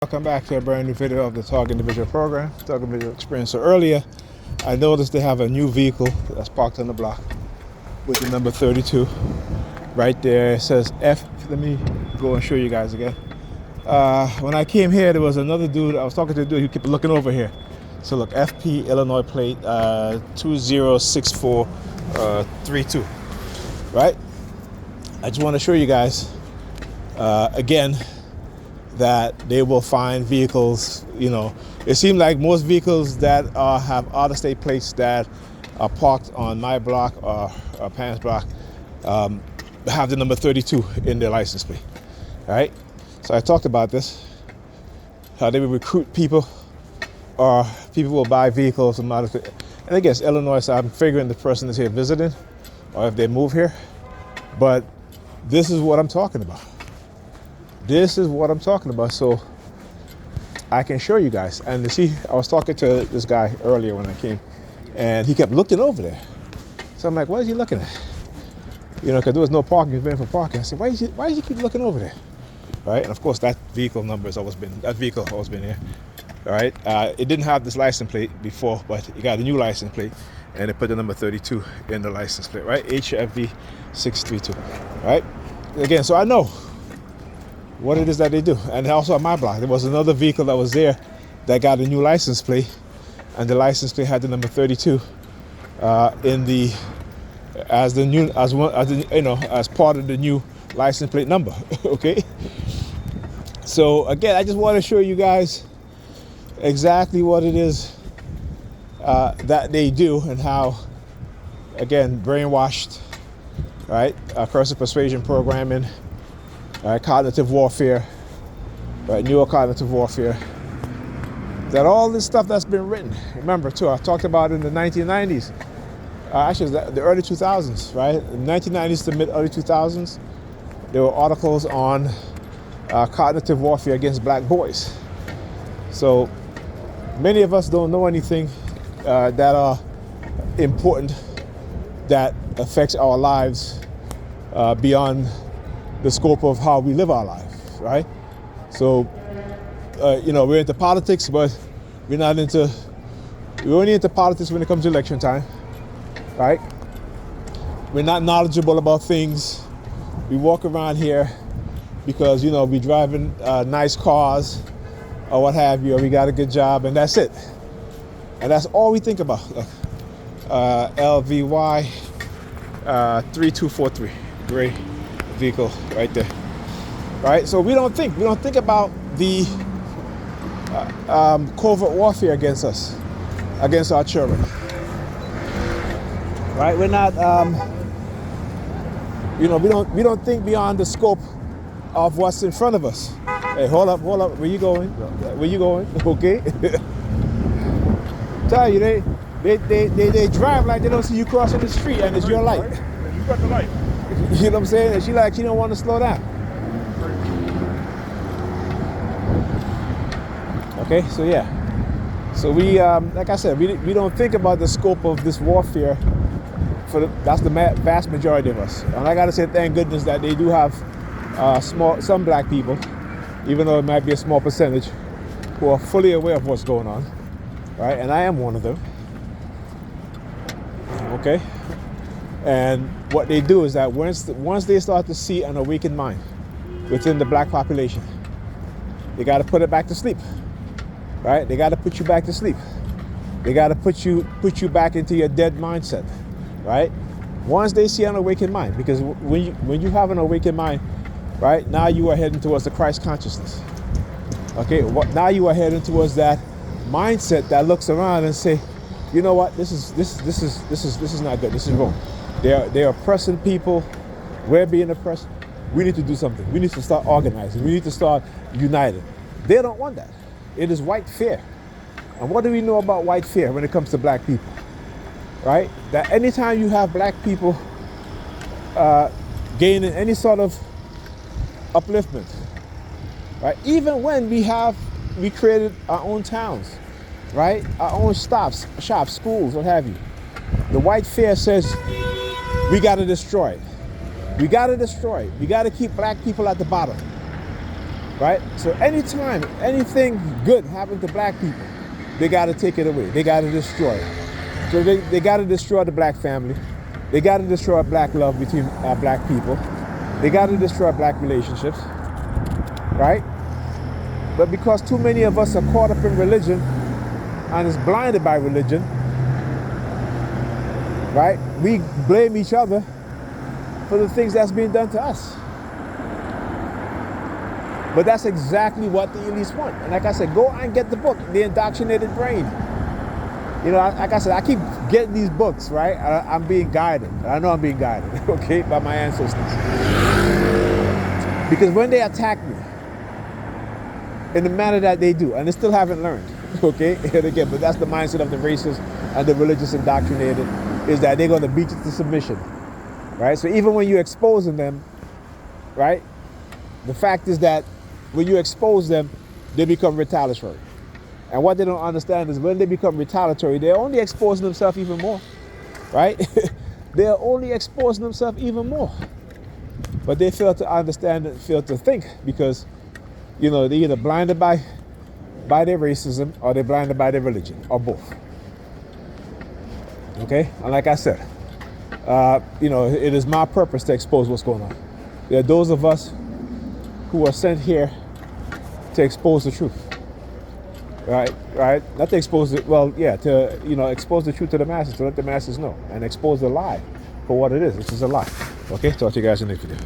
Welcome back to a brand new video of the Talk Individual program, Talk Individual Experience. So earlier, I noticed they have a new vehicle that's parked on the block with the number 32 right there. It says F. Let me go and show you guys again. When I came here, there was another dude. I was talking to a dude who kept looking over here. So look, FP Illinois plate 206432. Right? I just want to show you guys again that they will find vehicles. It seems like most vehicles that have out-of-state plates that are parked on my block or Pam's block have the number 32 in their license plate. All right? So I talked about this, how they will recruit people, or people will buy vehicles from out of state. And I guess Illinois, so I'm figuring the person is here visiting, or if they move here. But this is what I'm talking about. This is what I'm talking about, so I can show you guys. And you see, I was talking to this guy earlier when I came, and he kept looking over there. So I'm like, what is he looking at? Because there was no parking, he was paying for parking. I said, why does he keep looking over there? All right, and of course, that vehicle has always been here. All right, it didn't have this license plate before, but it got a new license plate, and they put the number 32 in the license plate, right? HFV 632, right? Again, so I know what it is that they do. And also on my block, there was another vehicle that was there that got a new license plate, and the license plate had the number 32 as part of the new license plate number. Okay. So again, I just want to show you guys exactly what it is that they do, and how, again, brainwashed, right? Cursive persuasion programming. Cognitive warfare, right? Neurocognitive warfare. That all this stuff that's been written. Remember, too, I talked about it in the 1990s. Actually, the early 2000s, right? In the 1990s to mid-early 2000s, there were articles on cognitive warfare against black boys. So many of us don't know anything that are important, that affects our lives beyond the scope of how we live our life, right? So, we're into politics, but we're only into politics when it comes to election time, right? We're not knowledgeable about things. We walk around here because, we driving nice cars or what have you, or we got a good job, and that's it. And that's all we think about. LVY 3243, gray vehicle right there, right? So we don't think about the covert warfare against us, against our children, right? We're not, we don't think beyond the scope of what's in front of us. Hey, hold up, where you going? Okay. Tell you, they drive like they don't see you crossing the street, and it's your light. You got the light. You know what I'm saying? And she don't want to slow down. Okay, so yeah. So we, like I said, we don't think about the scope of this warfare. That's the vast majority of us. And I gotta say, thank goodness that they do have some black people, even though it might be a small percentage, who are fully aware of what's going on, right? And I am one of them. Okay. And what they do is that once they start to see an awakened mind within the black population, they got to put it back to sleep, right? They got to put you back to sleep. They got to put you back into your dead mindset, right? Once they see an awakened mind, because when you have an awakened mind, right, now you are heading towards the Christ consciousness. Okay, now you are heading towards that mindset that looks around and say, you know what, this is not good. This is wrong. They're oppressing people. We're being oppressed. We need to do something. We need to start organizing. We need to start uniting. They don't want that. It is white fear. And what do we know about white fear when it comes to black people? Right? That anytime you have black people gaining any sort of upliftment, right? Even when we created our own towns, right? Our own shops, schools, what have you. The white fear says, we got to destroy it. We got to destroy it. We got to keep black people at the bottom. right? So anytime anything good happens to black people, they got to take it away. They got to destroy it. So they got to destroy the black family. They got to destroy black love between black people. They got to destroy black relationships, right? But because too many of us are caught up in religion and is blinded by religion, right? We blame each other for the things that's being done to us. But that's exactly what the elites want. And like I said, go and get the book, The Indoctrinated Brain. You know, like I said, I keep getting these books, right? I'm being guided. I know I'm being guided, okay, by my ancestors. Because when they attack me in the manner that they do, and they still haven't learned, okay, and again, but that's the mindset of the racist and the religious indoctrinated, is that they're going to beat you to submission, right? So even when you're exposing them, right, the fact is that when you expose them, they become retaliatory. And what they don't understand is when they become retaliatory, they're only exposing themselves even more, right? They're only exposing themselves even more. But they fail to understand and fail to think because, you know, they're either blinded by their racism or they're blinded by their religion or both. Okay? And like I said, you know, it is my purpose to expose what's going on. There are those of us who are sent here to expose the truth. Right? Not to expose it, well, yeah, to, you know, expose the truth to the masses, to let the masses know, and expose the lie for what it is, which is a lie. Okay, talk to you guys in the next video.